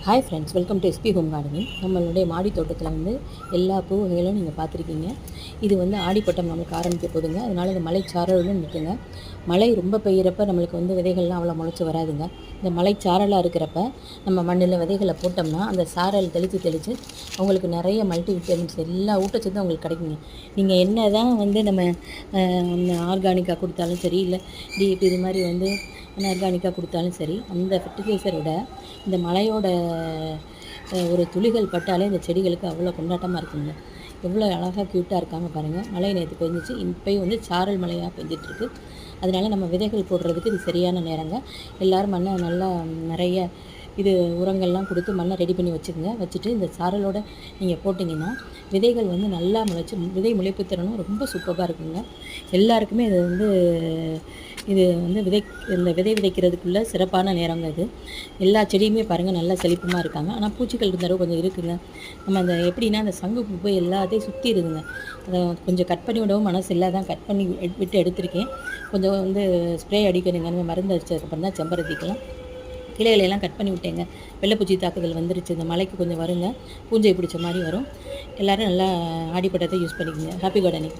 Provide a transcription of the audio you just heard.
Hi friends, welcome to SP home gardening. நம்மளுடைய மாடி தோட்டத்தில் வந்து எல்லா பூ வகைகளும் நீங்கள் பார்த்துருக்கீங்க. இது வந்து ஆடிப்பட்டம் நம்மளுக்கு ஆரம்பிக்க போதுங்க. அதனால் இந்த மலைச்சாரலும் நிற்குங்க. மழை ரொம்ப பெய்கிறப்ப நம்மளுக்கு வந்து விதைகள்லாம் அவ்வளோ முளைச்சி வராதுங்க. இந்த மலைச்சாரலாக இருக்கிறப்ப நம்ம மண்ணில் விதைகளை போட்டோம்னா அந்த சாரல் தெளித்து அவங்களுக்கு நிறைய மல்டி விட்டமின்ஸ் எல்லா ஊட்டச்சத்தும் உங்களுக்கு கிடைக்குங்க. நீங்கள் என்ன தான் வந்து நம்ம ஆர்கானிக்காக கொடுத்தாலும் சரி, இல்லை டிஏபி இது மாதிரி வந்து அன்ஆர்கானிக்காக கொடுத்தாலும் சரி, அந்த ஃபெர்டிலைசரோட இந்த மழையோட ஒரு துளிகள் பட்டாலே இந்த செடிகளுக்கு அவ்வளோ கொண்டாட்டமாக இருக்குங்க. எவ்வளோ அழகாக க்யூட்டாக இருக்காங்க பாருங்கள். மழை நேற்று பெஞ்சிச்சு, இப்போயும் வந்து சாரல் மழையாக பெஞ்சிட்ருக்கு. அதனால் நம்ம விதைகள் போடுறதுக்கு இது சரியான நேரங்க. எல்லோரும் மண்ணை நல்லா நிறைய இது உரங்கள்லாம் கொடுத்து மண்ணை ரெடி பண்ணி வச்சுக்கோங்க. வச்சுட்டு இந்த சாரலோடு நீங்கள் போட்டிங்கன்னா விதைகள் வந்து நல்லா முளைச்சி விதை முளைப்பு திறனும் ரொம்ப சூப்பராக இருக்குங்க. எல்லாருக்குமே இது வந்து இந்த விதை விதைக்கிறதுக்குள்ள சிறப்பான நேரங்க இது. எல்லா செடியுமே பாருங்கள் நல்லா செழிப்புமாக இருக்காங்க. ஆனால் பூச்சிகள் தடவை கொஞ்சம் இருக்குதுங்க. நம்ம அந்த எப்படின்னா அந்த சங்கு பூ போய் எல்லாத்தையும் சுற்றி இருக்குங்க. அதை கொஞ்சம் கட் பண்ணி விடவும் மனசு இல்லை, தான் கட் பண்ணி விட்டு எடுத்திருக்கேன். கொஞ்சம் வந்து ஸ்ப்ரே அடிக்கணுங்க. நம்ம மருந்து அடித்ததுக்கப்புறம் தான் செம்பருத்திக்கலாம் கிளைகளெல்லாம் கட் பண்ணி விட்டேங்க. வெள்ளைப்பூச்சி தாக்குதல் வந்துருச்சு. இந்த மலைக்கு கொஞ்சம் வருங்க, பூஞ்சை பிடிச்ச மாதிரி வரும். எல்லோரும் நல்லா ஆடிப்பட்டத்தை யூஸ் பண்ணிக்கோங்க. Happy gardening.